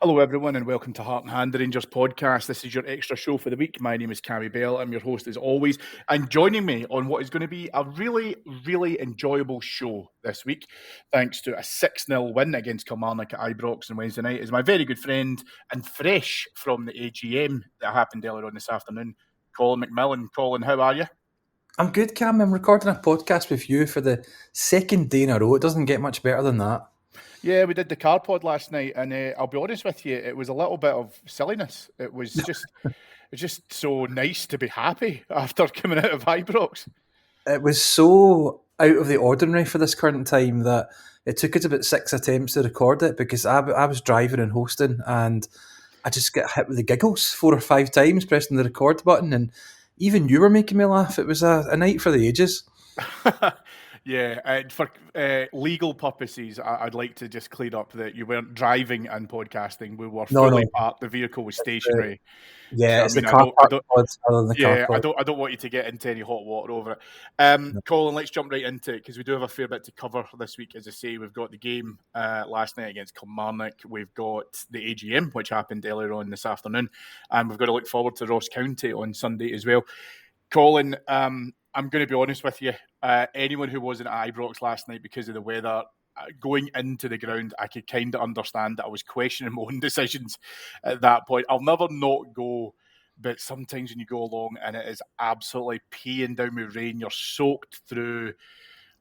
Hello, everyone, and welcome to Heart and Hand, the Rangers podcast. This is your extra show for the week. My name is Cammy Bell. I'm your host as always. And joining me on what is going to be a really, really enjoyable show this week, thanks to a 6-0 win against Kilmarnock at Ibrox on Wednesday night, is my very good friend and fresh from the AGM that happened earlier on this afternoon, Colin McMillan. Colin, how are you? I'm good, Cam. I'm recording a podcast with you for the second day in a row. It doesn't get much better than that. Yeah, we did the car pod last night, and I'll be honest with you, it was a little bit of silliness. It was just so nice to be happy after coming out of Ibrox. It was so out of the ordinary for this current time that it took us about 6 attempts to record it because I was driving and hosting and I just get hit with the giggles 4 or 5 times pressing the record button, and even you were making me laugh. It was a night for the ages. Yeah, for legal purposes, I'd like to just clear up that you weren't driving and podcasting. We were fully parked. The vehicle was stationary. Yeah, so, it's I don't want you to get into any hot water over it. Colin, let's jump right into it because we do have a fair bit to cover this week. As I say, we've got the game last night against Kilmarnock. We've got the AGM, which happened earlier on this afternoon. And we've got to look forward to Ross County on Sunday as well. Colin, I'm going to be honest with you. Anyone who wasn't at Ibrox last night because of the weather, going into the ground, I could kind of understand that I was questioning my own decisions at that point. I'll never not go, but sometimes when you go along and it is absolutely peeing down with rain, you're soaked through,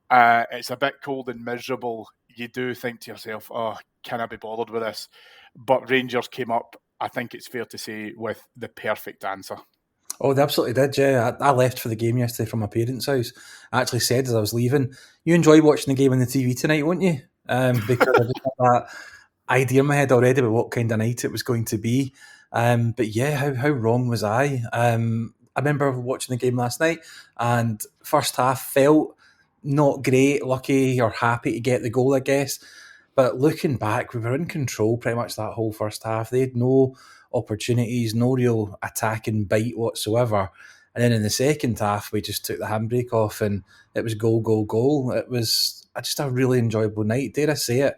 it's a bit cold and miserable, you do think to yourself, oh, can I be bothered with this? But Rangers came up, I think it's fair to say, with the perfect answer. Oh, they absolutely did, yeah. I left for the game yesterday from my parents' house. I actually said as I was leaving, you enjoy watching the game on the TV tonight, won't you? Because I just had that idea in my head already about what kind of night it was going to be. But yeah, how wrong was I? I remember watching the game last night and first half felt not great, lucky or happy to get the goal, I guess. But looking back, we were in control pretty much that whole first half. They had no opportunities, no real attacking bite whatsoever. And then in the second half, we just took the handbrake off and it was goal, goal, goal. It was just a really enjoyable night. Dare I say it,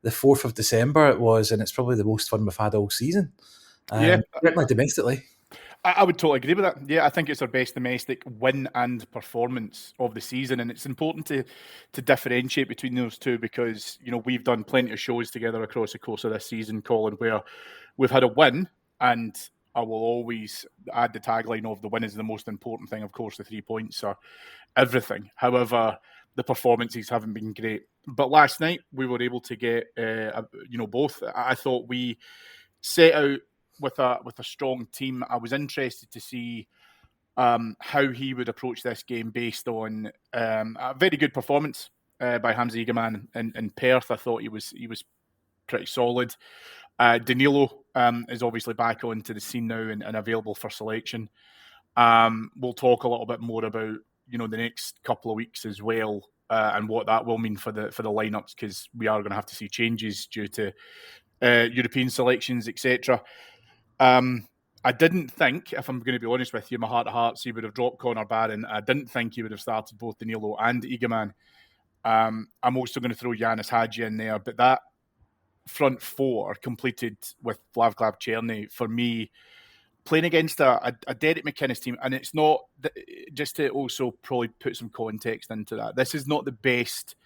the 4th of December it was, and it's probably the most fun we've had all season. Certainly domestically. I would totally agree with that. Yeah, I think it's our best domestic win and performance of the season, and it's important to differentiate between those two because, you know, we've done plenty of shows together across the course of this season, Colin, where we've had a win, and I will always add the tagline of the win is the most important thing. Of course, the 3 points are everything. However, the performances haven't been great. But last night, we were able to get, both. I thought we set out with a strong team. I was interested to see how he would approach this game based on a very good performance by Hagi in Perth. I thought he was pretty solid. Danilo is obviously back onto the scene now and available for selection. We'll talk a little bit more about the next couple of weeks as well and what that will mean for the lineups because we are going to have to see changes due to European selections, etc. I didn't think, if I'm going to be honest with you, my heart of hearts, he would have dropped Connor Barron. I didn't think he would have started both Danilo and Egeman. I'm also going to throw Yanis Hagi in there, but that front four completed with Vlavklav Cherny, for me, playing against a Derek McInnes team, and it's not, just to also probably put some context into that, this is not the best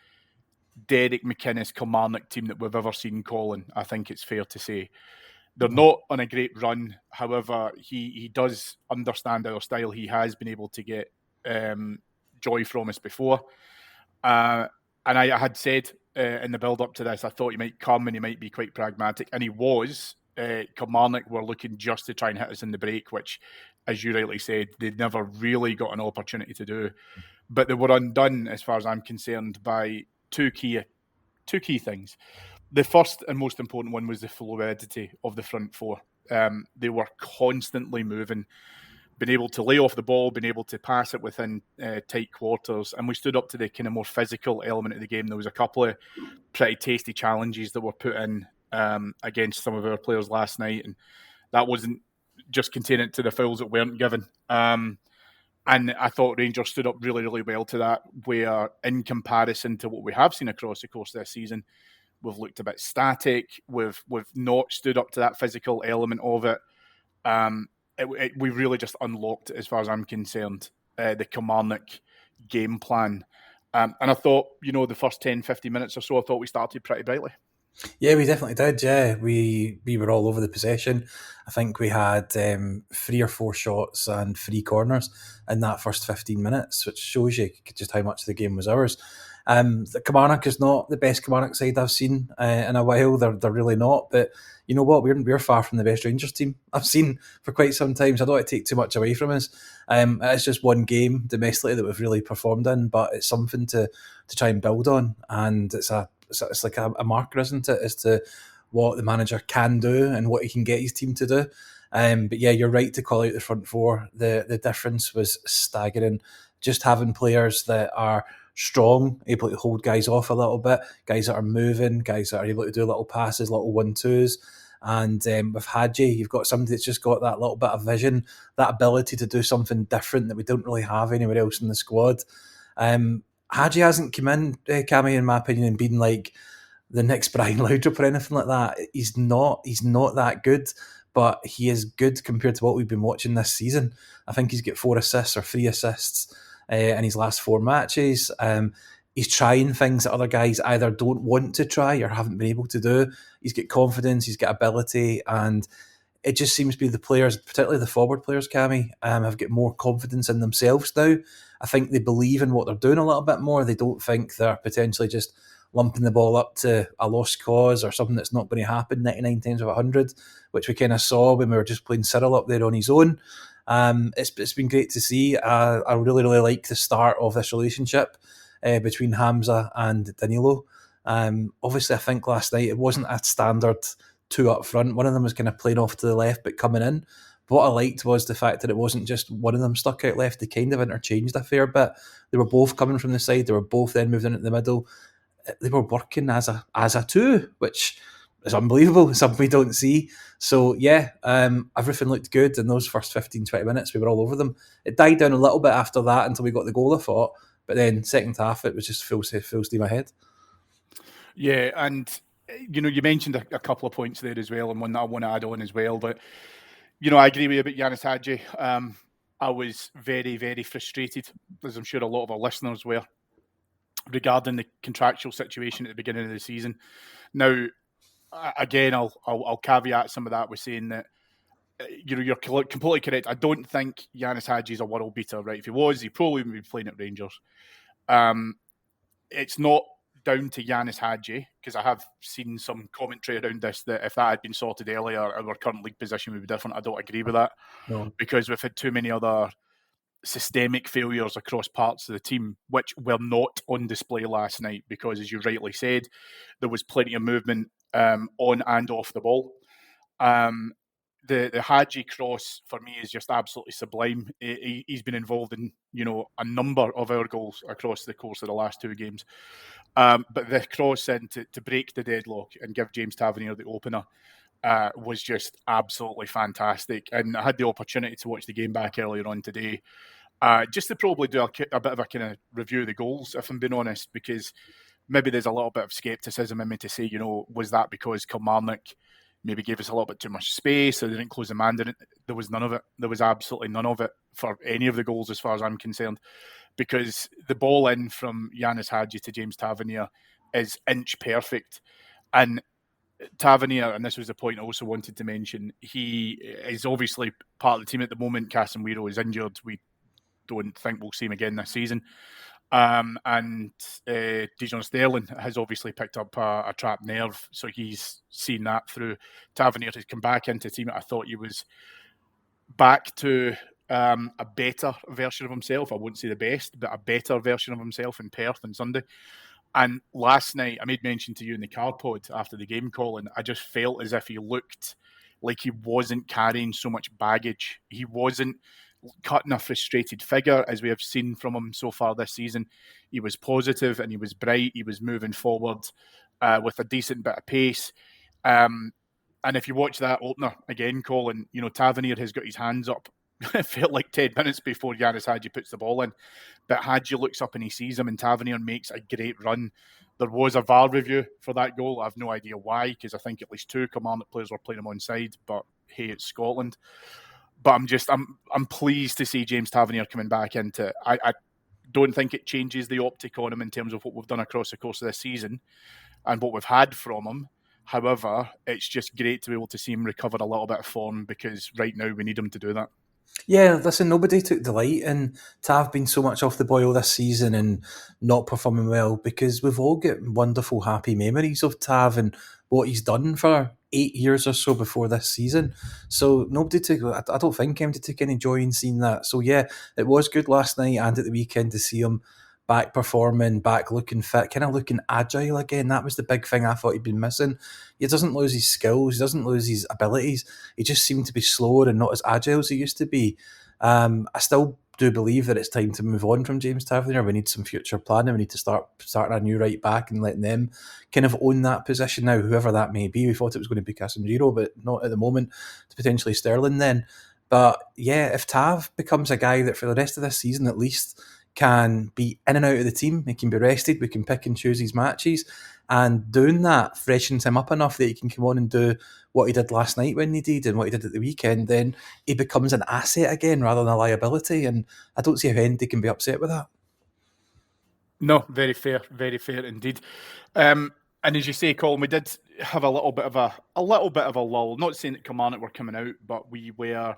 Derek McInnes Kilmarnock team that we've ever seen, Colin, I think it's fair to say. They're not on a great run. However, he does understand our style. He has been able to get joy from us before. And I had said in the build-up to this, I thought he might come and he might be quite pragmatic. And he was. Kilmarnock were looking just to try and hit us in the break, which, as you rightly said, they never really got an opportunity to do. But they were undone, as far as I'm concerned, by two key things. The first and most important one was the fluidity of the front four. They were constantly moving, been able to lay off the ball, been able to pass it within tight quarters, and we stood up to the kind of more physical element of the game. There was a couple of pretty tasty challenges that were put in against some of our players last night, and that wasn't just contained to the fouls that weren't given. And I thought Rangers stood up really, really well to that, where in comparison to what we have seen across the course of this season, We've looked a bit static. We've not stood up to that physical element of it. We really just unlocked, as far as I'm concerned, the Kilmarnock game plan. And I thought, the first 10, 15 minutes or so, I thought we started pretty brightly. Yeah, we definitely did. Yeah, we were all over the possession. I think we had 3 or 4 shots and 3 corners in that first 15 minutes, which shows you just how much the game was ours. The Kilmarnock is not the best Kilmarnock side I've seen in a while. They're really not. But you know what? We're far from the best Rangers team I've seen for quite some time. So I don't want to take too much away from us. It's just one game domestically that we've really performed in, but it's something to try and build on, and it's like a marker, isn't it, as to what the manager can do and what he can get his team to do. But yeah, you're right to call out the front four. The difference was staggering. Just having players that are strong, able to hold guys off a little bit, guys that are moving, guys that are able to do little passes, little 1-2s. And with Hagi, you've got somebody that's just got that little bit of vision, that ability to do something different that we don't really have anywhere else in the squad. Hagi hasn't come in, Cammy, in my opinion, and been like the next Brian Laudrup or anything like that. He's not that good, but he is good compared to what we've been watching this season. I think he's got 4 assists or 3 assists in his last 4 matches. He's trying things that other guys either don't want to try or haven't been able to do. He's got confidence, he's got ability, and it just seems to be the players, particularly the forward players, Cammy, have got more confidence in themselves now. I think they believe in what they're doing a little bit more. They don't think they're potentially just lumping the ball up to a lost cause or something that's not going to happen 99 times out of 100, which we kind of saw when we were just playing Cyril up there on his own. It's been great to see. I really, really like the start of this relationship between Hamza and Danilo. Obviously, I think last night it wasn't a standard 2 up front. One of them was kind of playing off to the left but coming in. But what I liked was the fact that it wasn't just one of them stuck out left. They kind of interchanged a fair bit. They were both coming from the side. They were both then moved in at the middle. They were working as a 2, which is unbelievable. It's something we don't see. So yeah, everything looked good in those first 15, 20 minutes. We were all over them. It died down a little bit after that until we got the goal, I thought. But then second half, it was just full steam ahead. Yeah, and you mentioned a couple of points there as well, and one that I want to add on as well. But I agree with you about Yanis Hagi. I was very, very frustrated, as I'm sure a lot of our listeners were, regarding the contractual situation at the beginning of the season. Now, again, I'll caveat some of that with saying that you're completely correct. I don't think Yanis Hagi is a world beater, right? If he was, he probably wouldn't be playing at Rangers. It's not down to Yanis Hagi, because I have seen some commentary around this that if that had been sorted earlier, our current league position would be different. I don't agree with that. No. Because we've had too many other systemic failures across parts of the team, which were not on display last night, because, as you rightly said, there was plenty of movement on and off the ball. The Hagi cross for me is just absolutely sublime. He's been involved in a number of our goals across the course of the last 2 games. But the cross in to break the deadlock and give James Tavernier the opener was just absolutely fantastic. And I had the opportunity to watch the game back earlier on today, just to probably do a bit of a kind of review of the goals, if I'm being honest, because maybe there's a little bit of scepticism in me to say, was that because Kilmarnock maybe gave us a little bit too much space, or they didn't close the man? There was none of it. There was absolutely none of it for any of the goals, as far as I'm concerned, because the ball in from Yanis Hagi to James Tavernier is inch perfect. And Tavernier, and this was the point I also wanted to mention, he is obviously part of the team at the moment. Casemiro is injured. We don't think we'll see him again this season. And Dijon Sterling has obviously picked up a trapped nerve, so he's seen that through. Tavernier has come back into the team. I thought he was back to a better version of himself. I wouldn't say the best, but a better version of himself in Perth on Sunday. And last night, I made mention to you in the car pod after the game, Colin, I just felt as if he looked like he wasn't carrying so much baggage. He wasn't cutting a frustrated figure, as we have seen from him so far this season. He was positive and he was bright. He was moving forward with a decent bit of pace. And if you watch that opener again, Colin, Tavernier has got his hands up. It felt like 10 minutes before Yanis Hagi puts the ball in. But Hagi looks up and he sees him, and Tavernier makes a great run There was a VAR review for that goal. I have no idea why, because I think at least 2 Kilmarnock players were playing him onside, but hey, it's Scotland. But I'm pleased to see James Tavernier coming back into it. I don't think it changes the optic on him in terms of what we've done across the course of this season and what we've had from him. However, it's just great to be able to see him recover a little bit of form, because right now we need him to do that. Yeah, listen, nobody took delight in Tav being so much off the boil this season and not performing well, because we've all got wonderful, happy memories of Tav and what he's done for 8 years or so before this season. So nobody took, I don't think anybody took any joy in seeing that. So yeah, it was good last night and at the weekend to see him back performing, back looking fit, kind of looking agile again. That was the big thing I thought he'd been missing. He doesn't lose his skills, he doesn't lose his abilities. He just seemed to be slower and not as agile as he used to be. I still do believe that it's time to move on from James Tavernier. We need some future planning. We need to start a new right back and letting them kind of own that position now, whoever that may be. We thought it was going to be Casemiro, but not at the moment. It's potentially Sterling then. But yeah, if Tav becomes a guy that for the rest of this season at least can be in and out of the team, he can be rested, we can pick and choose his matches, and doing that freshens him up enough that he can come on and do what he did last night when he did and what he did at the weekend, then he becomes an asset again rather than a liability, and I don't see how anybody can be upset with that. No, very fair indeed. And as you say, Colin, we did have a little bit of a lull. Not saying that Kilmarnock were coming out, but we were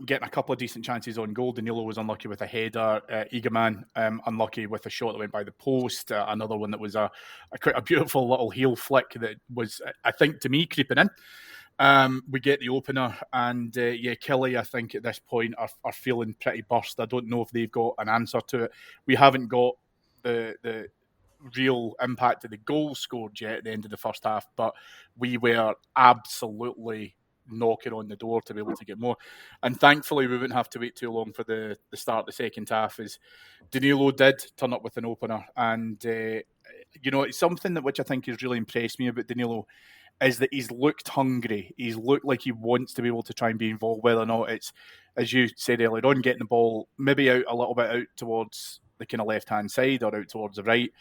getting a couple of decent chances on goal. Danilo was unlucky with a header. Eagleman unlucky with a shot that went by the post. Another one that was quite a beautiful little heel flick that was, I think, to me, creeping in. We get the opener, and Killy, I think, at this point are feeling pretty burst. I don't know if they've got an answer to it. We haven't got the real impact of the goal scored yet at the end of the first half, but we were absolutely knocking on the door to be able to get more. And thankfully, we wouldn't have to wait too long for the start of the second half, as Danilo did turn up with an opener. And, it's something which I think has really impressed me about Danilo is that he's looked hungry. He's looked like he wants to be able to try and be involved, whether or not it's, as you said earlier on, getting the ball maybe out a little bit out towards the kind of left-hand side or out towards the right,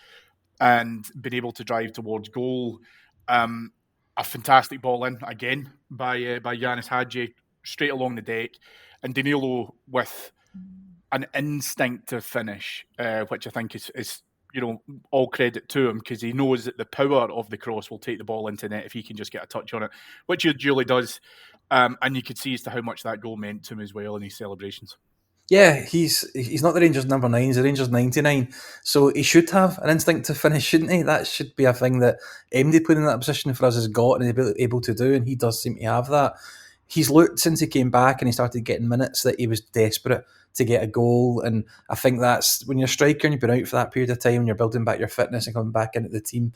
and being able to drive towards goal. A fantastic ball in again by Yanis Hagi, straight along the deck, and Danilo with an instinctive finish, which I think is all credit to him, because he knows that the power of the cross will take the ball into net if he can just get a touch on it, which he duly does. And you could see as to how much that goal meant to him as well in his celebrations. Yeah, he's not the Rangers number 9, he's the Rangers 99. So he should have an instinctive finish, shouldn't he? That should be a thing that MD playing in that position for us has got and able to do, and he does seem to have that. He's looked since he came back and he started getting minutes that he was desperate to get a goal, and I think that's when you're a striker and you've been out for that period of time and you're building back your fitness and coming back into the team,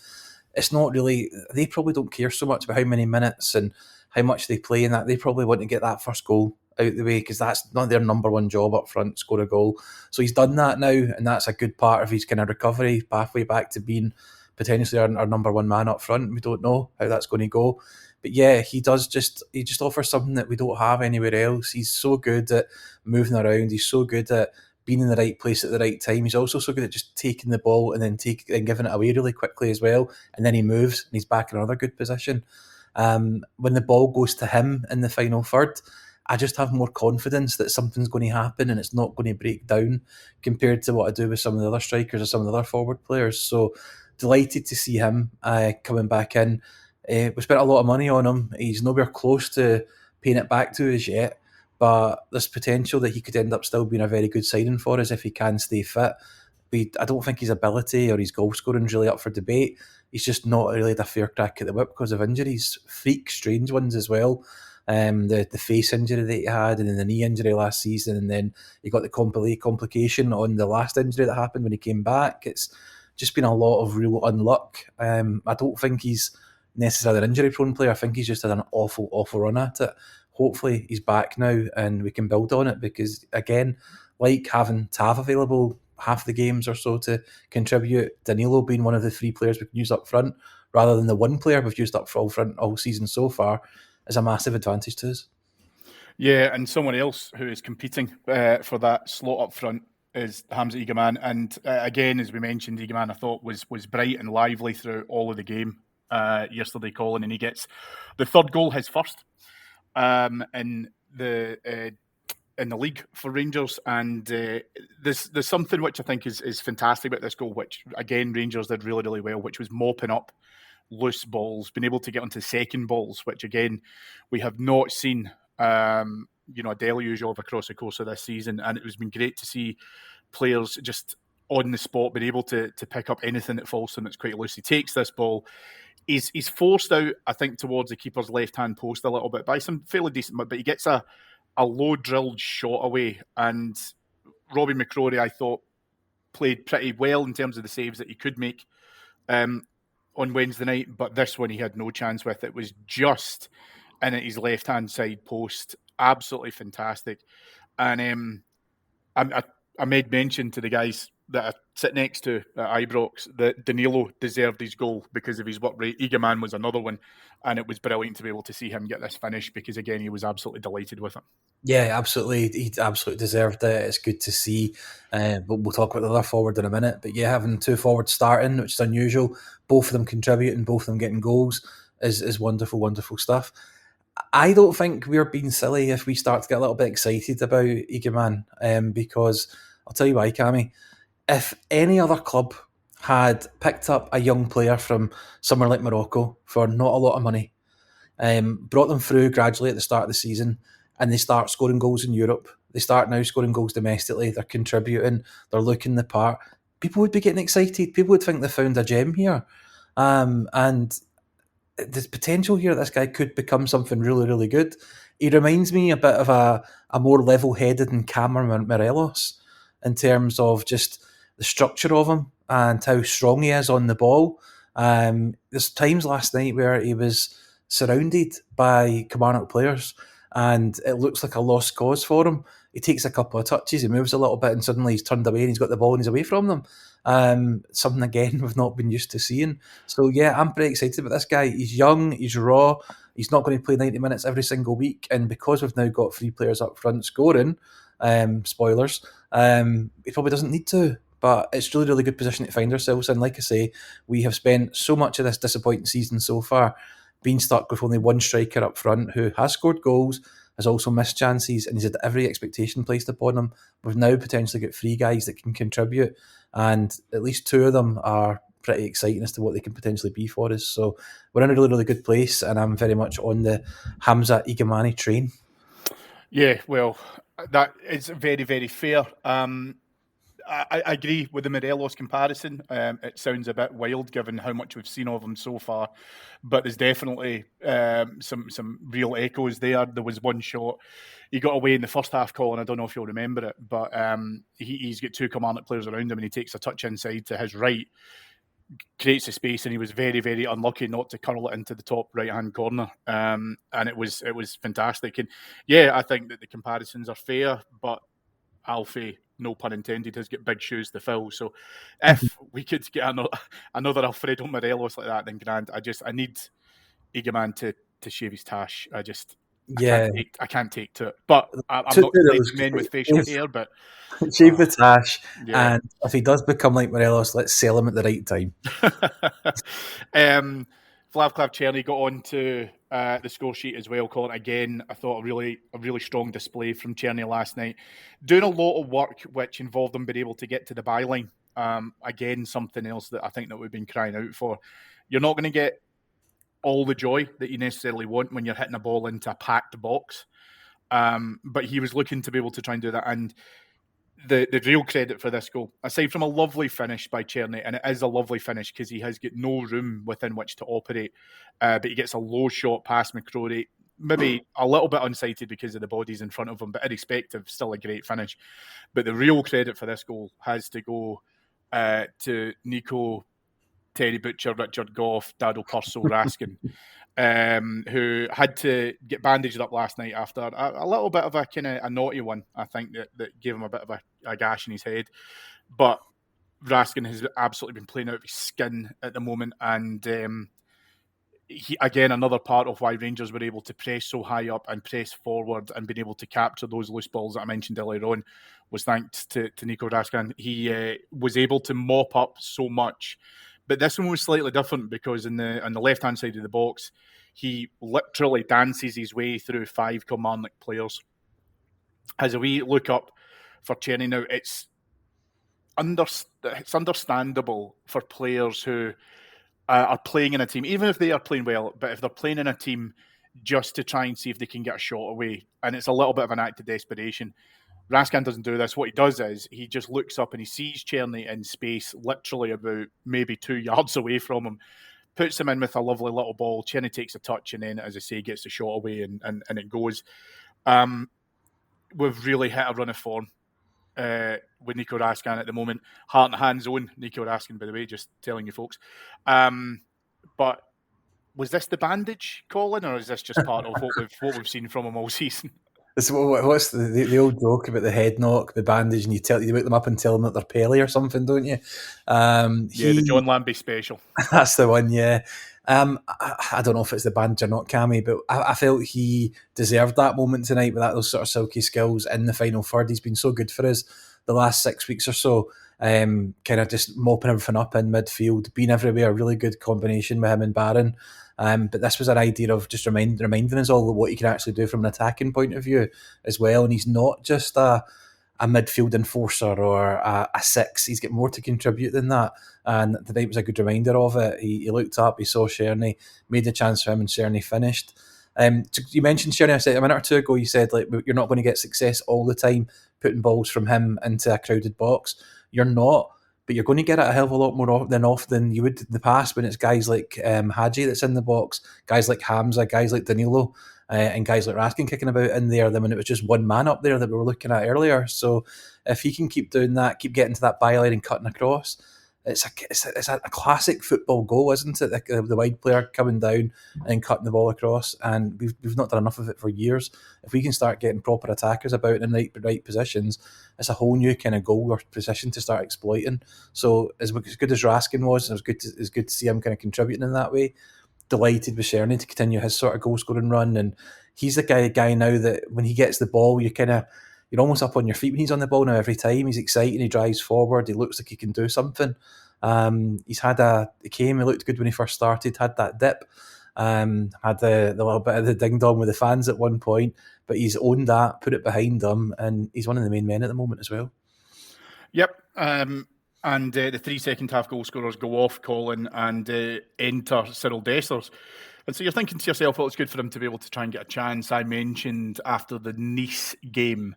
it's not really, they probably don't care so much about how many minutes and how much they play in that. They probably want to get that first goal out the way, because that's not their number one job up front, score a goal. So he's done that now, and that's a good part of his kind of recovery, pathway back to being potentially our number one man up front. We don't know how that's going to go. But yeah, he just offers something that we don't have anywhere else. He's so good at moving around. He's so good at being in the right place at the right time. He's also so good at just taking the ball and then giving it away really quickly as well. And then he moves and he's back in another good position. When the ball goes to him in the final third, I just have more confidence that something's going to happen and it's not going to break down compared to what I do with some of the other strikers or some of the other forward players. So delighted to see him coming back in. We spent a lot of money on him. He's nowhere close to paying it back to us yet, but there's potential that he could end up still being a very good signing for us if he can stay fit. I don't think his ability or his goal scoring is really up for debate. He's just not really the fair crack at the whip because of injuries, freak strange ones as well. The face injury that he had, and then the knee injury last season, and then he got the complication on the last injury that happened when he came back. It's just been a lot of real unluck. I don't think he's necessarily an injury prone player. I think he's just had an awful run at it. Hopefully he's back now and we can build on it, because again, like having Tav available half the games or so to contribute, Danilo being one of the 3 players we can use up front rather than the 1 player we've used up front all season so far, is a massive advantage to us. Yeah, and someone else who is competing for that slot up front is Hamza Egaman. And again, as we mentioned, Egaman I thought was bright and lively through all of the game yesterday, Colin, and he gets the third goal, his first in the league for Rangers. And there's something which I think is fantastic about this goal, which again Rangers did really, really well, which was mopping up loose balls, being able to get onto second balls, which again we have not seen a deluge of across the course of this season. And it has been great to see players just on the spot being able to pick up anything that falls to him that's quite loose. He takes this ball. He's forced out, I think, towards the keeper's left-hand post a little bit by some fairly decent, but he gets a low-drilled shot away. And Robbie McCrory, I thought, played pretty well in terms of the saves that he could make on Wednesday night, but this one he had no chance with. It was just in at his left-hand side post. Absolutely fantastic. And I made mention to the guys that I sit next to at Ibrox that Danilo deserved his goal because of his work rate. Egaman was another one, and it was brilliant to be able to see him get this finish because, again, he was absolutely delighted with it. Yeah, absolutely. He absolutely deserved it. It's good to see. But we'll talk about the other forward in a minute. But yeah, having two forwards starting, which is unusual, both of them contributing, both of them getting goals, is wonderful, wonderful stuff. I don't think we're being silly if we start to get a little bit excited about Egaman, because I'll tell you why, Cammy. If any other club had picked up a young player from somewhere like Morocco for not a lot of money, brought them through gradually at the start of the season, and they start scoring goals in Europe, they start now scoring goals domestically, they're contributing, they're looking the part, people would be getting excited. People would think they found a gem here. And there's potential here. This guy could become something really, really good. He reminds me a bit of a more level-headed and calmer Morelos in terms of just the structure of him and how strong he is on the ball. There's times last night where he was surrounded by Kilmarnock players and it looks like a lost cause for him. He takes a couple of touches, he moves a little bit, and suddenly he's turned away and he's got the ball and he's away from them. Something again we've not been used to seeing. So yeah, I'm pretty excited about this guy. He's young, he's raw, he's not going to play 90 minutes every single week, and because we've now got three players up front scoring, spoilers, he probably doesn't need to. But it's really, really good position to find ourselves in. Like I say, we have spent so much of this disappointing season so far being stuck with only one striker up front who has scored goals, has also missed chances, and he's had every expectation placed upon him. We've now potentially got three guys that can contribute, and at least two of them are pretty exciting as to what they can potentially be for us. So we're in a really, really good place, and I'm very much on the Hamza Egamani train. Yeah, well, that is very, very fair. I agree with the Morelos comparison. It sounds a bit wild given how much we've seen of him so far, but there's definitely some real echoes there. There was one shot he got away in the first half, Colin. I don't know if you'll remember it, but he's got two Kilmarnock players around him and he takes a touch inside to his right, creates a space, and he was very, very unlucky not to curl it into the top right-hand corner. And it was fantastic. And yeah, I think that the comparisons are fair, but Alfie, no pun intended, has got big shoes to fill. So if we could get another Alfredo Morelos like that, then grand. I need Egaman to shave his tash. I can't take to it. But I'm not slating men with facial hair, but shave the tash. Yeah. And if he does become like Morelos, let's sell him at the right time. Vlatko Černý got on to the score sheet as well, Colin. Again, I thought a really strong display from Černý last night. Doing a lot of work which involved him being able to get to the byline. Again, something else that I think that we've been crying out for. You're not going to get all the joy that you necessarily want when you're hitting a ball into a packed box. But he was looking to be able to try and do that. And the real credit for this goal, aside from a lovely finish by Černý, and it is a lovely finish because he has got no room within which to operate, but he gets a low shot past McCrory, maybe a little bit unsighted because of the bodies in front of him, but irrespective, still a great finish. But the real credit for this goal has to go to Nico, Terry Butcher, Richard Goff, Dado Purcell, Raskin, who had to get bandaged up last night after a little bit of a naughty one, I think, that gave him a bit of a gash in his head. But Raskin has absolutely been playing out of his skin at the moment, and again, another part of why Rangers were able to press so high up and press forward and been able to capture those loose balls that I mentioned earlier on was thanks to Nico Raskin. He was able to mop up so much. But this one was slightly different because on the left-hand side of the box, he literally dances his way through 5 Kilmarnock players. As we look up for Cherny now, it's understandable for players who are playing in a team, even if they are playing well, but if they're playing in a team just to try and see if they can get a shot away, and it's a little bit of an act of desperation. Raskin doesn't do this. What he does is he just looks up and he sees Cherny in space, literally about maybe 2 yards away from him, puts him in with a lovely little ball. Cherny takes a touch and then, as I say, gets the shot away and it goes. We've really hit a run of form with Nico Raskin at the moment. Heart and hands on Nico Raskin, by the way, just telling you folks. But was this the bandage, Colin, or is this just part of what we've seen from him all season? What's the old joke about the head knock, the bandage, and you wake them up and tell them that they're Pele or something, don't you? The John Lambie special. That's the one, yeah. I don't know if it's the bandage or not, Cammy, but I felt he deserved that moment tonight with those sort of silky skills in the final third. He's been so good for us the last 6 weeks or so, kind of just mopping everything up in midfield, being everywhere, really good combination with him and Barron. But this was an idea of just reminding us all of what he can actually do from an attacking point of view as well. And he's not just a midfield enforcer or a six. He's got more to contribute than that. And tonight was a good reminder of it. He looked up, he saw Cherny, made the chance for him, and Cherny finished. You mentioned Cherny, I said a minute or two ago, you said like you're not going to get success all the time putting balls from him into a crowded box. You're not. But you're going to get it a hell of a lot more often you would in the past when it's guys like Hagi that's in the box, guys like Hamza, guys like Danilo, and guys like Raskin kicking about in there than when it was just one man up there that we were looking at earlier. So if he can keep doing that, keep getting to that byline and cutting across, it's a classic football goal, isn't it? The wide player coming down and cutting the ball across, and we've not done enough of it for years. If we can start getting proper attackers about in the right positions, it's a whole new kind of goal or position to start exploiting. So as good as Raskin was, and it was good to see him kind of contributing in that way. Delighted with Cherny to continue his sort of goal scoring run, and he's the guy now that when he gets the ball, you're almost up on your feet when he's on the ball now. Every time he's exciting, he drives forward, he looks like he can do something. He looked good when he first started, had that dip, had the little bit of the ding dong with the fans at one point, but he's owned that, put it behind him, and he's one of the main men at the moment as well. Yep. And the 3 second half goal scorers go off, Colin, and enter Cyril Dessers. And so you're thinking to yourself, well, it's good for him to be able to try and get a chance. I mentioned after the Nice game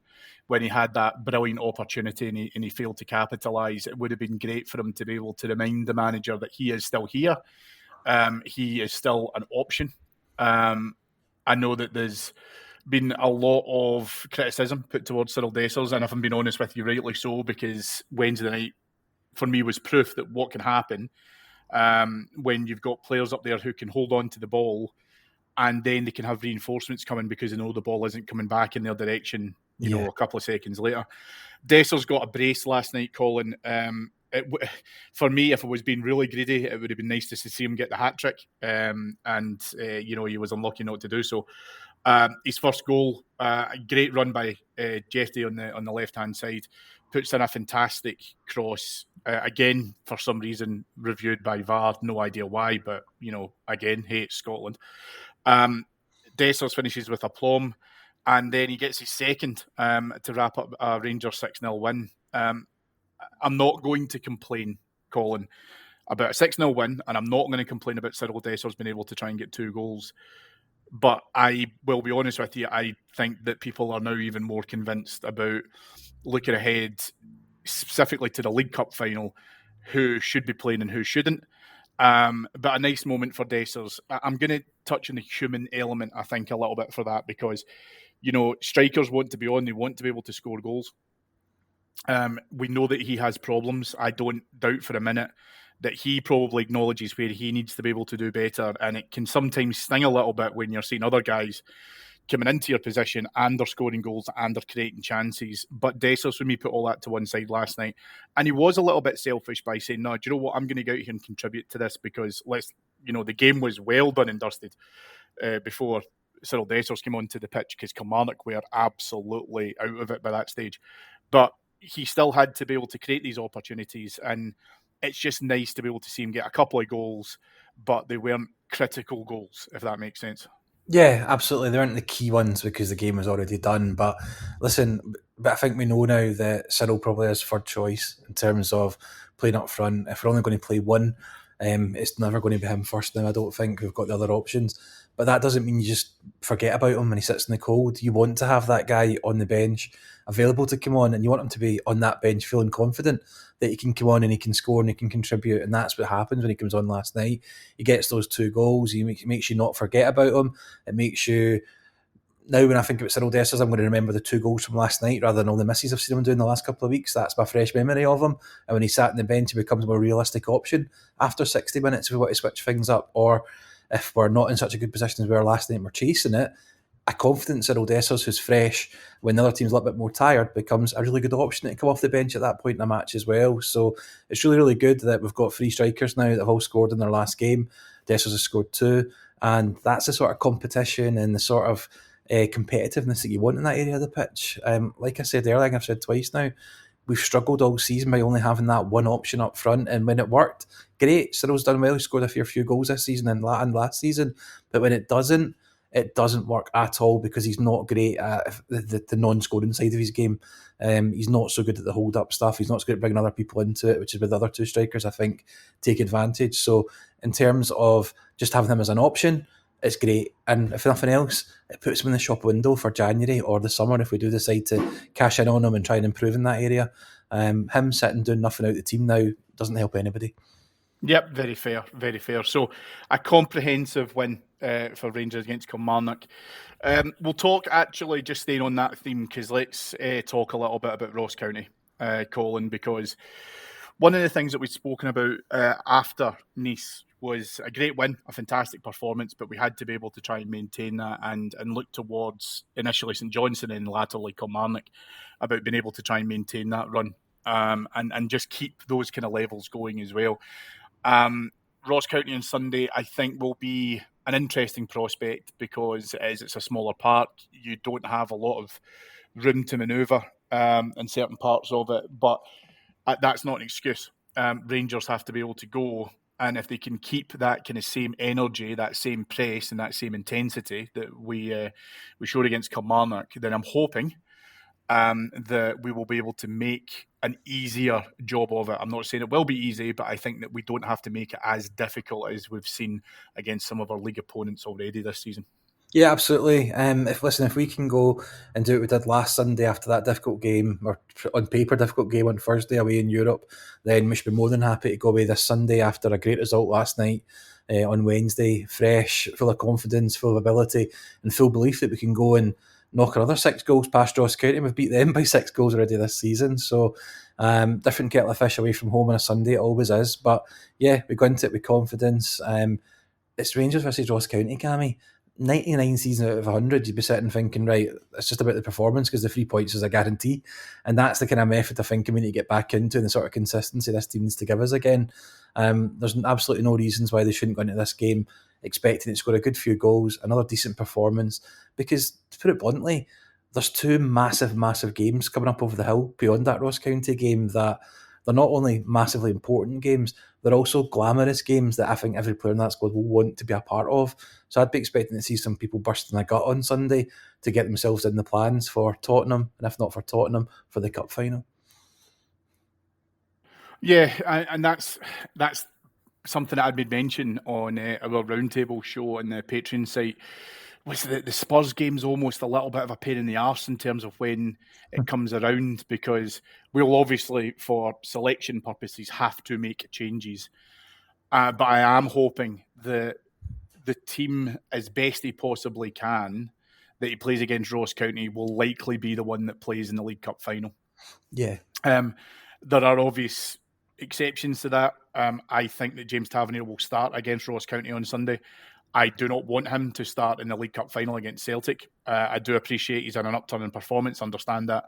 when he had that brilliant opportunity and he failed to capitalise, it would have been great for him to be able to remind the manager that he is still here. He is still an option. I know that there's been a lot of criticism put towards Cyril Dessers, and if I'm being honest with you, rightly so, because Wednesday night, for me, was proof that what can happen when you've got players up there who can hold on to the ball and then they can have reinforcements coming because they know the ball isn't coming back in their direction, a couple of seconds later. Dessers got a brace last night, Colin. For me, if I was being really greedy, it would have been nice to see him get the hat-trick. He was unlucky not to do so. His first goal, a great run by Jeffy on the left-hand side, puts in a fantastic cross. Again, for some reason, reviewed by VAR. No idea why, but, again, hey, it's Scotland. Dessers finishes with aplomb, and then he gets his second to wrap up a Rangers 6-0 win. I'm not going to complain, Colin, about a 6-0 win, and I'm not going to complain about Cyril Dessers being able to try and get 2 goals. But I will be honest with you, I think that people are now even more convinced about looking ahead, specifically to the League Cup final, who should be playing and who shouldn't. But a nice moment for Dessers. I'm going to touch on the human element, I think, a little bit for that, because, strikers want to be on, they want to be able to score goals. We know that he has problems. I don't doubt for a minute that he probably acknowledges where he needs to be able to do better, and it can sometimes sting a little bit when you're seeing other guys coming into your position and they're scoring goals and they're creating chances. But Dessers, for me, put all that to one side last night, and he was a little bit selfish by saying, no, do you know what, I'm going to go out here and contribute to this, because the game was well done and dusted before Cyril Dessers came onto the pitch, because Kilmarnock were absolutely out of it by that stage. But he still had to be able to create these opportunities, and it's just nice to be able to see him get a couple of goals, but they weren't critical goals, if that makes sense. Yeah, absolutely. They weren't the key ones because the game was already done. But listen, I think we know now that Cyril probably is third choice in terms of playing up front. If we're only going to play one, it's never going to be him first now. I don't think we've got the other options. But that doesn't mean you just forget about him when he sits in the cold. You want to have that guy on the bench available to come on, and you want him to be on that bench feeling confident that he can come on and he can score and he can contribute. And that's what happens when he comes on last night. He gets those 2 goals. He makes you not forget about him. It makes you... Now, when I think about Cyril Dessers, I'm going to remember the 2 goals from last night rather than all the misses I've seen him doing the last couple of weeks. That's my fresh memory of him. And when he sat on the bench, he becomes a more realistic option after 60 minutes if we want to switch things up, or if we're not in such a good position as we were last night and we're chasing it. A confident Cyril Dessers who's fresh when the other team's a little bit more tired becomes a really good option to come off the bench at that point in a match as well. So it's really, really good that we've got 3 strikers now that have all scored in their last game. Dessers has scored 2, and that's the sort of competition and the sort of competitiveness that you want in that area of the pitch. Like I said earlier, I've said twice now, we've struggled all season by only having that one option up front, and when it worked, great. Cyril's done well. He scored a fair few goals this season and last season, but when it doesn't work at all because he's not great at the non-scoring side of his game. He's not so good at the hold-up stuff. He's not so good at bringing other people into it, which is with the other 2 strikers, I think, take advantage. So in terms of just having him as an option, it's great. And if nothing else, it puts him in the shop window for January or the summer if we do decide to cash in on him and try and improve in that area. Him sitting doing nothing out the team now doesn't help anybody. Yep, very fair, very fair. So a comprehensive win for Rangers against Kilmarnock. We'll talk, actually, just staying on that theme, because let's talk a little bit about Ross County, Colin, because one of the things that we've spoken about after Nice was a great win, a fantastic performance, but we had to be able to try and maintain that and look towards initially St Johnstone and latterly Kilmarnock about being able to try and maintain that run and just keep those kind of levels going as well. Ross County on Sunday, I think, will be an interesting prospect because as it's a smaller park, you don't have a lot of room to manoeuvre in certain parts of it, but that's not an excuse. Rangers have to be able to go, and if they can keep that kind of same energy, that same press and that same intensity that we showed against Kilmarnock, then I'm hoping that we will be able to make an easier job of it. I'm not saying it will be easy, but I think that we don't have to make it as difficult as we've seen against some of our league opponents already this season. Yeah, absolutely. If we can go and do what we did last Sunday after that difficult game, or on paper difficult game on Thursday away in Europe, then we should be more than happy to go away this Sunday after a great result last night on Wednesday, fresh, full of confidence, full of ability, and full belief that we can go and knock another 6 goals past Ross County. We've beat them by 6 goals already this season, so different kettle of fish away from home on a Sunday, it always is. But yeah, we go into it with confidence. It's Rangers versus Ross County, Cammy. 99 seasons out of 100, you'd be sitting thinking, right, it's just about the performance because the 3 points is a guarantee. And that's the kind of method of thinking we need to get back into, and the sort of consistency this team needs to give us again. There's absolutely no reasons why they shouldn't go into this game expecting to score a good few goals, another decent performance, because, to put it bluntly, there's 2 massive, massive games coming up over the hill beyond that Ross County game that they're not only massively important games, they're also glamorous games that I think every player in that squad will want to be a part of. So I'd be expecting to see some people bursting their gut on Sunday to get themselves in the plans for Tottenham, and if not for Tottenham, for the cup final. Yeah, and that's something that I'd made mention on our roundtable show on the Patreon site. Was the Spurs game's almost a little bit of a pain in the arse in terms of when it comes around, because we'll obviously, for selection purposes, have to make changes. But I am hoping that the team, as best he possibly can, that he plays against Ross County will likely be the one that plays in the League Cup final. Yeah. There are obvious exceptions to that. I think that James Tavernier will start against Ross County on Sunday. I do not want him to start in the League Cup final against Celtic. I do appreciate he's on an upturn in performance, understand that.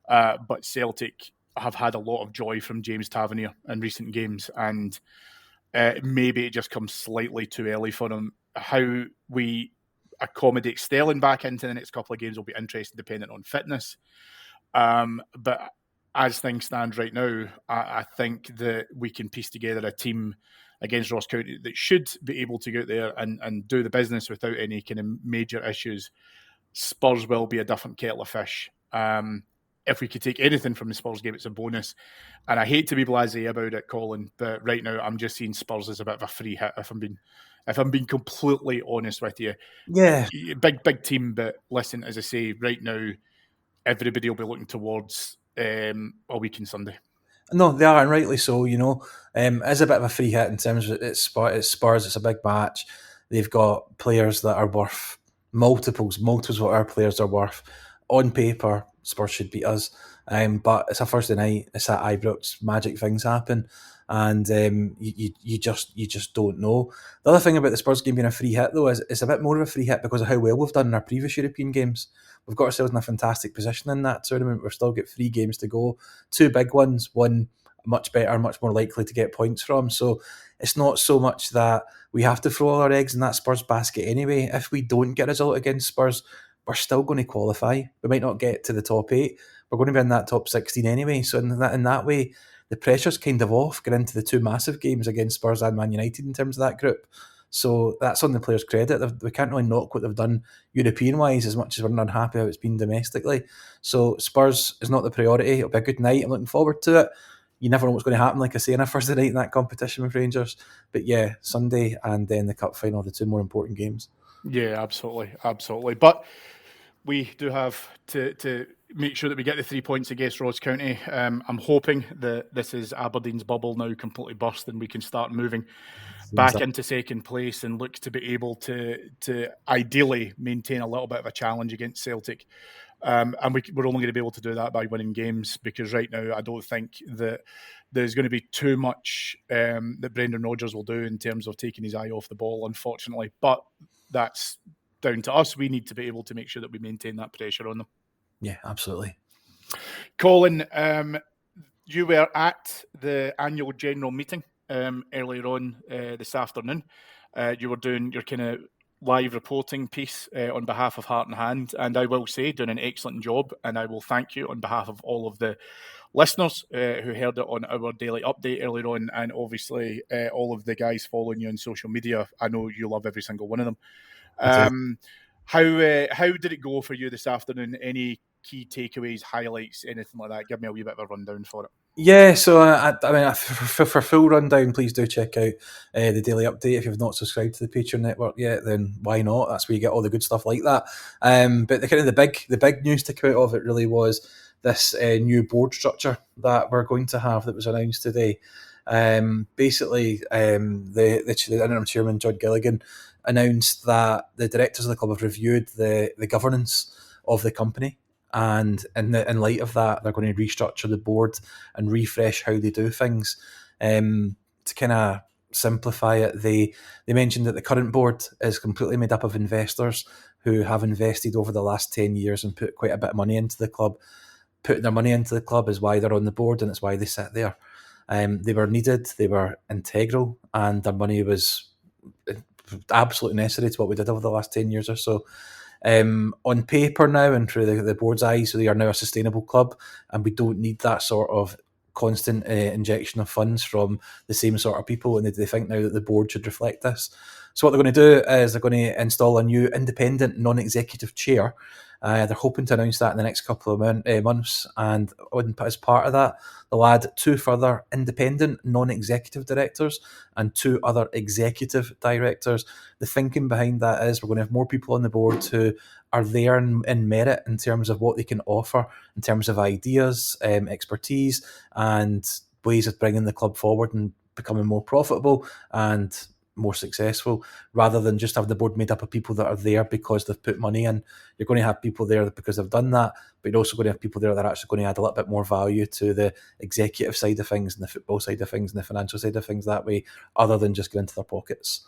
But Celtic have had a lot of joy from James Tavernier in recent games, and maybe it just comes slightly too early for him. How we accommodate Sterling back into the next couple of games will be interesting, depending on fitness. But as things stand right now, I think that we can piece together a team against Ross County that should be able to go out there and do the business without any kind of major issues. Spurs will be a different kettle of fish. If we could take anything from the Spurs game, it's a bonus. And I hate to be blasé about it, Colin, but right now I'm just seeing Spurs as a bit of a free hit. If I'm being completely honest with you, Yeah, big team. But listen, as I say, right now everybody will be looking towards a week on Sunday. no, they are, and rightly so. It's a bit of a free hit in terms of it's Spurs. It's a big match. They've got players that are worth multiples of what our players are worth. On paper, Spurs should beat us, but it's a Thursday night. It's at Ibrox. Magic things happen, and you just don't know. The other thing about the Spurs game being a free hit, though, is it's a bit more of a free hit because of how well we've done in our previous European games. We've got ourselves in a fantastic position in that tournament. We've still got 3 games to go, 2 big ones, one much better, much more likely to get points from. So it's not so much that we have to throw all our eggs in that Spurs basket anyway. If we don't get a result against Spurs, we're still going to qualify. We might not get to the top 8. We're going to be in that top 16 anyway. So in that way, the pressure's kind of off going into the 2 massive games against Spurs and Man United in terms of that group. So that's on the players' credit. We can't really knock what they've done European-wise as much as we're unhappy how it's been domestically. So Spurs is not the priority. It'll be a good night. I'm looking forward to it. You never know what's going to happen, like I say, on a Thursday night in that competition with Rangers. But yeah, Sunday and then the cup final, the 2 more important games. Yeah, absolutely. But we do have to make sure that we get the 3 points against Ross County. I'm hoping that this is Aberdeen's bubble now completely burst and we can start moving back into second place and look to be able to ideally maintain a little bit of a challenge against Celtic. And we're only going to be able to do that by winning games, because right now I don't think that there's going to be too much that Brendan Rodgers will do in terms of taking his eye off the ball, unfortunately. But that's down to us. We need to be able to make sure that we maintain that pressure on them. Yeah, absolutely. Colin, you were at the annual general meeting earlier on this afternoon. You were doing your kind of live reporting piece on behalf of Heart and Hand, and I will say, doing an excellent job, and I will thank you on behalf of all of the listeners who heard it on our daily update earlier on, and obviously all of the guys following you on social media. I know you love every single one of them. How did it go for you this afternoon? Any key takeaways, highlights, anything like that? Give me a wee bit of a rundown for it. Yeah, so for full rundown, please do check out the daily update. If you've not subscribed to the Patreon network yet, then why not? That's where you get all the good stuff like that. But the big news to come out of it really was this new board structure that we're going to have that was announced today. Basically, the interim chairman, John Gilligan, announced that the directors of the club have reviewed the governance of the company. And in light of that, they're going to restructure the board and refresh how they do things. To kind of simplify it, they mentioned that the current board is completely made up of investors who have invested over the last 10 years and put quite a bit of money into the club. Putting their money into the club is why they're on the board, and it's why they sit there. They were needed, they were integral, and their money was absolutely necessary to what we did over the last 10 years or so. On paper now and through the board's eyes, they are now a sustainable club, and we don't need that sort of constant injection of funds from the same sort of people, and they think now that the board should reflect this. So what they're going to do is they're going to install a new independent non-executive chair. They're hoping to announce that in the next couple of months, and as part of that, they'll add 2 further independent non-executive directors and 2 other executive directors. The thinking behind that is we're going to have more people on the board who are there in merit in terms of what they can offer, in terms of ideas, expertise, and ways of bringing the club forward and becoming more profitable and more successful, rather than just have the board made up of people that are there because they've put money in. You're going to have people there because they've done that, but you're also going to have people there that are actually going to add a little bit more value to the executive side of things and the football side of things and the financial side of things that way, other than just get into their pockets.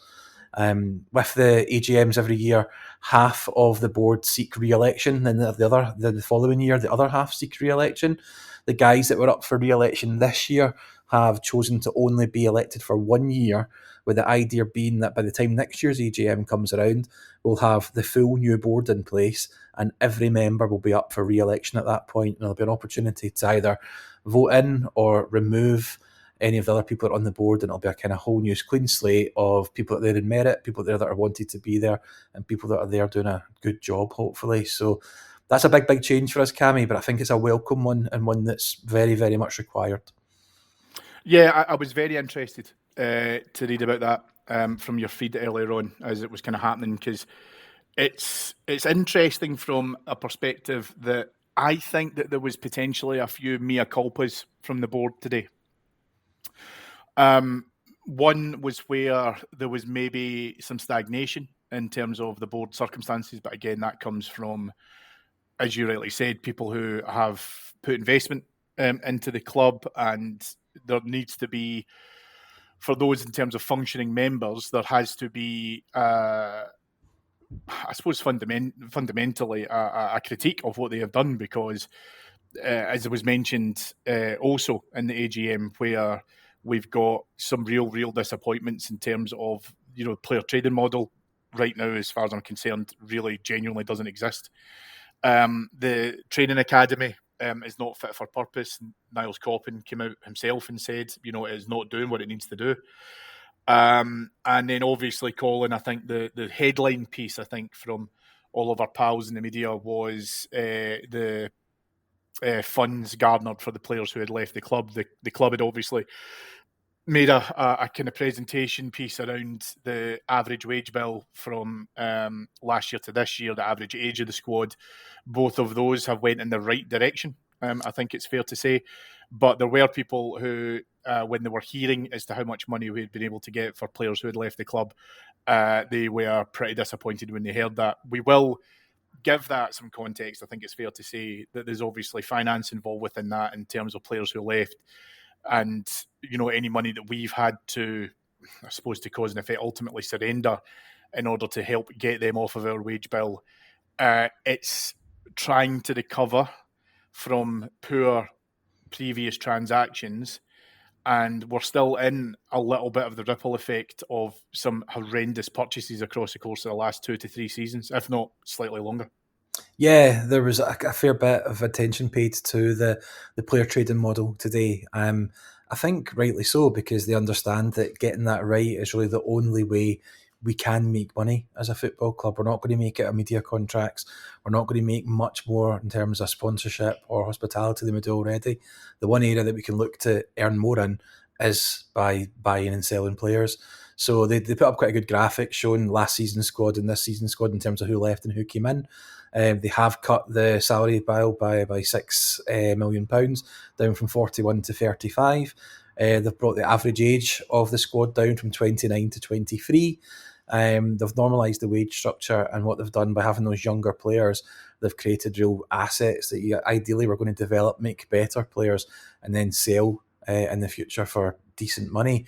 With the AGMs every year, half of the board seek re-election, and the following year, the other half seek re-election. The guys that were up for re-election this year have chosen to only be elected for 1 year, with the idea being that by the time next year's AGM comes around, we'll have the full new board in place, and every member will be up for re-election at that point, and there'll be an opportunity to either vote in or remove any of the other people that are on the board, and it'll be a kind of whole new clean slate of people that are in merit, people there that are wanted to be there, and people that are there doing a good job, hopefully. So that's a big change for us, Cammy, but I think it's a welcome one, and one that's very, very much required. Yeah, I was very interested to read about that from your feed earlier on as it was kind of happening, because it's interesting from a perspective that I think that there was potentially a few mea culpas from the board today. One was where there was maybe some stagnation in terms of the board circumstances, but again, that comes from, as you rightly said, people who have put investment into the club, and there needs to be, for those in terms of functioning members, there has to be, I suppose, fundamentally a critique of what they have done, because as it was mentioned also in the AGM, where we've got some real disappointments in terms of, player trading model right now, as far as I'm concerned, really genuinely doesn't exist. The training academy is not fit for purpose. Niles Coppin came out himself and said, it is not doing what it needs to do. And then obviously, Colin, I think the headline piece, I think, from all of our pals in the media was the funds garnered for the players who had left the club. The club had obviously made a kind of presentation piece around the average wage bill from last year to this year, the average age of the squad. Both of those have went in the right direction, I think it's fair to say. But there were people who, when they were hearing as to how much money we had been able to get for players who had left the club, they were pretty disappointed when they heard that. We will give that some context. I think it's fair to say that there's obviously finance involved within that in terms of players who left. And, any money that we've had to, I suppose, to cause and effect, ultimately surrender in order to help get them off of our wage bill, it's trying to recover from poor previous transactions. And we're still in a little bit of the ripple effect of some horrendous purchases across the course of the last 2 to 3 seasons, if not slightly longer. Yeah, there was a fair bit of attention paid to the player trading model today. I think rightly so, because they understand that getting that right is really the only way we can make money as a football club. We're not going to make it a media contracts. We're not going to make much more in terms of sponsorship or hospitality than we do already. The one area that we can look to earn more in is by buying and selling players. So they put up quite a good graphic showing last season's squad and this season's squad in terms of who left and who came in. They have cut the salary bill by £6 million, down from 41 to 35. They've brought the average age of the squad down from 29 to 23. They've normalised the wage structure, and what they've done by having those younger players, they've created real assets that you ideally were going to develop, make better players, and then sell in the future for decent money.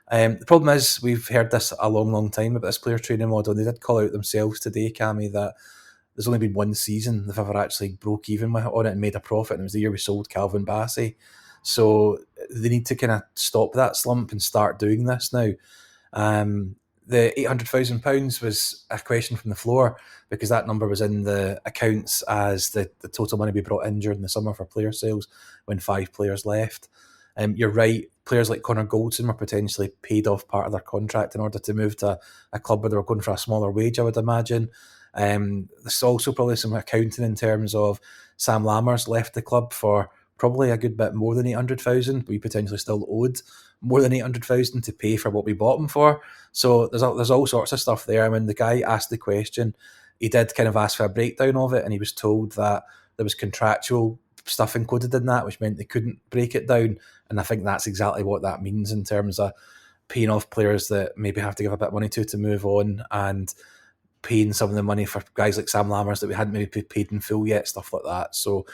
The problem is, we've heard this a long time about this player training model, and they did call out themselves today, Cammy, that there's only been one season they've ever actually broke even on it and made a profit, and it was the year we sold Calvin Bassey. So they need to kind of stop that slump and start doing this now. The £800,000 was a question from the floor, because that number was in the accounts as the total money we brought in during the summer for player sales when 5 players left. You're right, players like Connor Goldson were potentially paid off part of their contract in order to move to a club where they were going for a smaller wage, I would imagine. There's also probably some accounting in terms of Sam Lammers left the club for probably a good bit more than 800,000, but we potentially still owed more than 800,000 to pay for what we bought him for. So there's all sorts of stuff there. I mean, the guy asked the question, he did kind of ask for a breakdown of it, and he was told that there was contractual stuff included in that, which meant they couldn't break it down. And I think that's exactly what that means in terms of paying off players that maybe have to give a bit of money to move on, and paying some of the money for guys like Sam Lammers that we hadn't maybe paid in full yet, stuff like that. So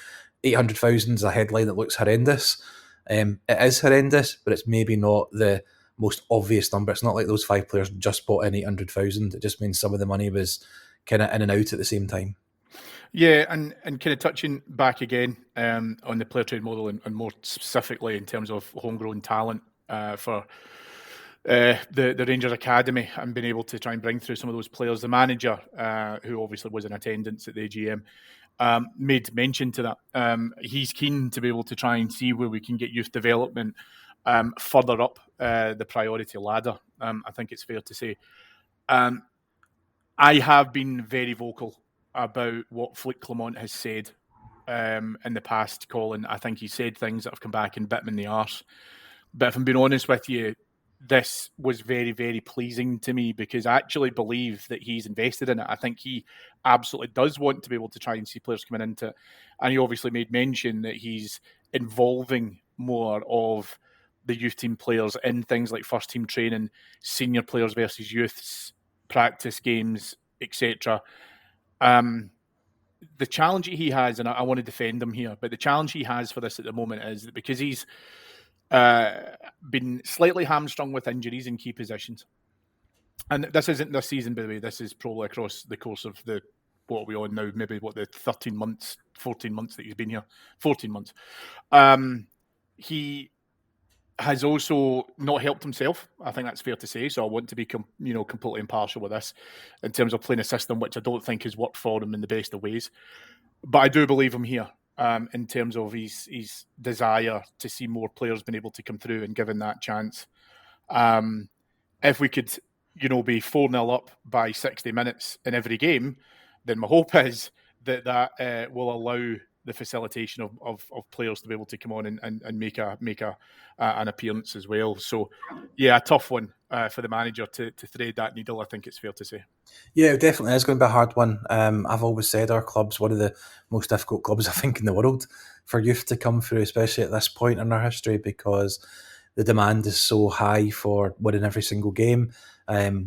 800,000 is a headline that looks horrendous. It is horrendous, but it's maybe not the most obvious number. It's not like those 5 players just bought in 800,000. It just means some of the money was kind of in and out at the same time. Yeah, and kind of touching back again on the player trade model and more specifically in terms of homegrown talent for the Rangers Academy and being able to try and bring through some of those players. The manager, who obviously was in attendance at the AGM, made mention to that. He's keen to be able to try and see where we can get youth development further up the priority ladder. I think it's fair to say. I have been very vocal about what Flick Clement has said in the past, Colin. I think he said things that have come back and bit him in the arse. But if I'm being honest with you, this was very, very pleasing to me because I actually believe that he's invested in it. I think he absolutely does want to be able to try and see players coming into it. And he obviously made mention that he's involving more of the youth team players in things like first team training, senior players versus youths, practice games, etc. The challenge he has, and I want to defend him here, but the challenge he has for this at the moment is that because he's been slightly hamstrung with injuries in key positions. And this isn't this season, by the way. This is probably across the course of the, what are we on now? Maybe the 13 months, 14 months that he's been here. 14 months. He has also not helped himself. I think that's fair to say. So I want to be completely impartial with this in terms of playing a system which I don't think has worked for him in the best of ways. But I do believe him here. In terms of his desire to see more players being able to come through and given that chance. If we could, be 4-0 up by 60 minutes in every game, then my hope is that will allow the facilitation of players to be able to come on and make an appearance as well. So, yeah, a tough one for the manager to thread that needle, I think it's fair to say. Yeah, it definitely is going to be a hard one. I've always said our club's one of the most difficult clubs, I think, in the world for youth to come through, especially at this point in our history, because the demand is so high for winning every single game.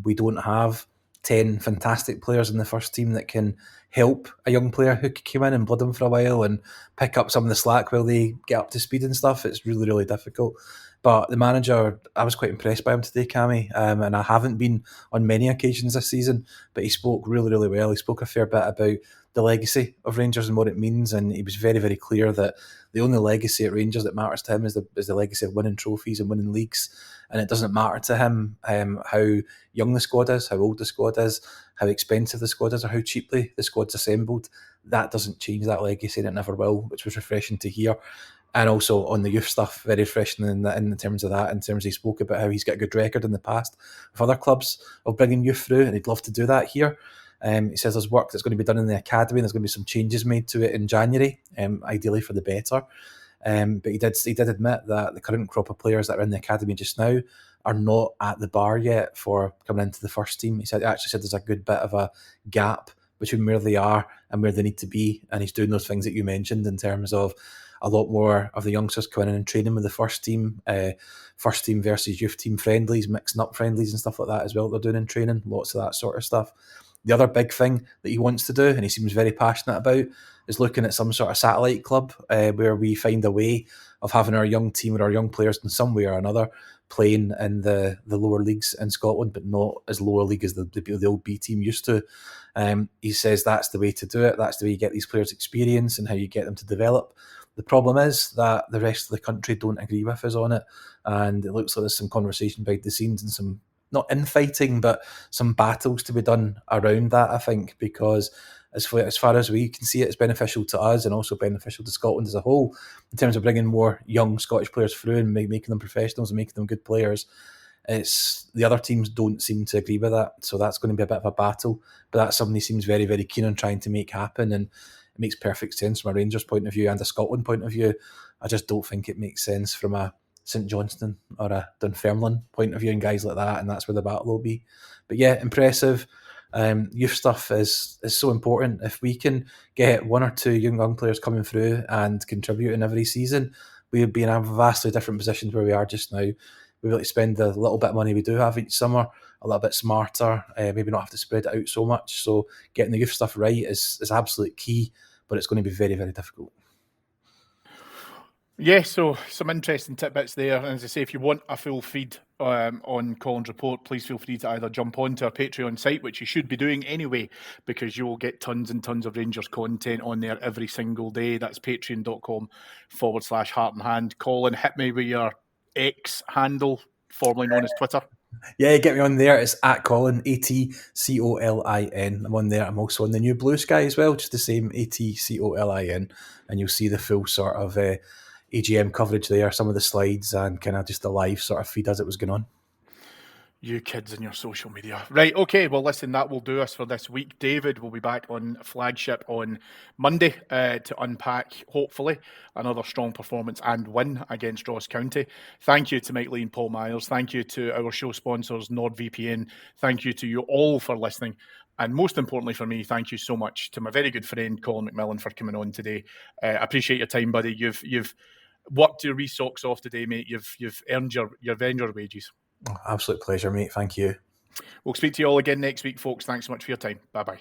We don't have 10 fantastic players in the first team that can help a young player who could come in and blood them for a while and pick up some of the slack while they get up to speed and stuff. It's really, really difficult. But the manager, I was quite impressed by him today, Cammy, and I haven't been on many occasions this season, but he spoke really, really well. He spoke a fair bit about the legacy of Rangers and what it means, and he was very, very clear that the only legacy at Rangers that matters to him is the legacy of winning trophies and winning leagues, and it doesn't matter to him how young the squad is, how old the squad is, how expensive the squad is, or how cheaply the squad's assembled. That doesn't change that legacy, and it never will, which was refreshing to hear. And also on the youth stuff, very refreshing in terms of that. In terms he spoke about how he's got a good record in the past with other clubs of bringing youth through, and he'd love to do that here. He says there's work that's going to be done in the academy, and there's going to be some changes made to it in January, ideally for the better. But he did admit that the current crop of players that are in the academy just now are not at the bar yet for coming into the first team. He actually said there's a good bit of a gap between where they are and where they need to be, and he's doing those things that you mentioned in terms of a lot more of the youngsters coming in and training with the first team versus youth team friendlies, mixing up friendlies and stuff like that as well. They're doing in training, lots of that sort of stuff. The other big thing that he wants to do, and he seems very passionate about, is looking at some sort of satellite club where we find a way of having our young team or our young players in some way or another playing in the lower leagues in Scotland, but not as lower league as the old B team used to. He says that's the way to do it. That's the way you get these players experience and how you get them to develop. The problem is that the rest of the country don't agree with us on it, and it looks like there's some conversation behind the scenes and some, not infighting, but some battles to be done around that, I think, because as far as we can see it, it's beneficial to us and also beneficial to Scotland as a whole in terms of bringing more young Scottish players through and making them professionals and making them good players. It's the other teams don't seem to agree with that, so that's going to be a bit of a battle, but that's something he seems very, very keen on trying to make happen, and it makes perfect sense from a Rangers point of view and a Scotland point of view. I just don't think it makes sense from a St Johnstone or a Dunfermline point of view and guys like that, and that's where the battle will be. But yeah, impressive. Youth stuff is so important. If we can get one or two young players coming through and contributing every season, we would be in a vastly different position where we are just now. We will spend the little bit of money we do have each summer a little bit smarter, maybe not have to spread it out so much. So getting the youth stuff right is absolute key, but it's going to be very, very difficult. Yeah, so some interesting tidbits there. And as I say, if you want a full feed on Colin's report, please feel free to either jump onto our Patreon site, which you should be doing anyway, because you will get tons and tons of Rangers content on there every single day. That's patreon.com/heart and hand. Colin, hit me with your X handle, formerly known as Twitter. Yeah, get me on there. It's at Colin, ATCOLIN. I'm on there. I'm also on the new Blue Sky as well, just the same, ATCOLIN. And you'll see the full sort of AGM coverage there, some of the slides, and kind of just the live sort of feed as it was going on. You kids and your social media. Right, okay, well, listen, that will do us for this week. David will be back on Flagship on Monday to unpack, hopefully, another strong performance and win against Ross County. Thank you to Mike Lee and Paul Myers. Thank you to our show sponsors, NordVPN. Thank you to you all for listening. And most importantly for me, thank you so much to my very good friend, Colin McMillan, for coming on today. I appreciate your time, buddy. You've worked your wee socks off today, mate. You've earned your wages. Oh, absolute pleasure, mate. Thank you. We'll speak to you all again next week, folks. Thanks so much for your time. Bye-bye.